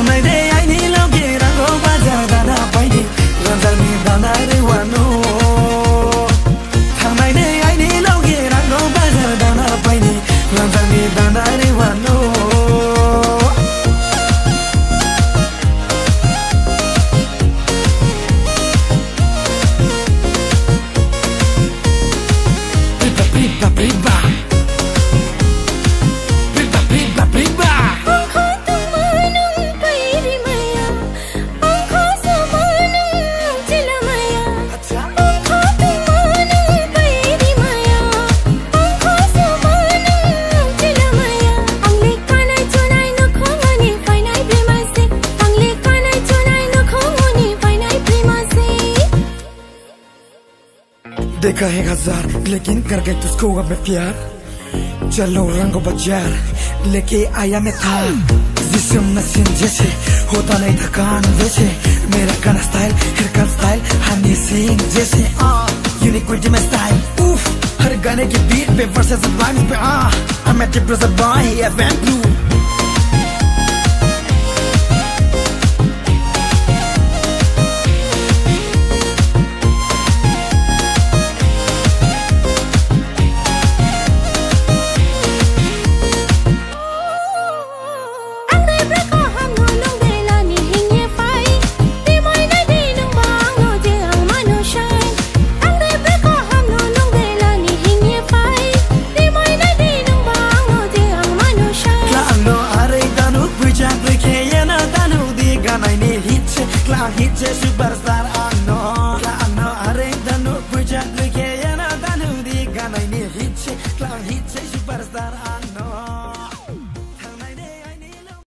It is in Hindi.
Tangaide aini loge rango bajar dana paini ranjani dana re wano Tangaide aini loge rango bajar dana paini ranjani dana re wano Priba priba Priba priba priba देखा है हजार लेकिन कर गई तुझको अब मैं प्यार चलो रंगो बाजार लेके आया मैं था जिस्म नसीम जैसे होता नहीं थकान वैसे मेरा गाना style haircut style Honey Singh जैसे यूनिक विद माय स्टाइल उफ हर गाने की बीट पे वर्सेस लाइन्स पे I'm a depressed boy FM blue Superstar, I know.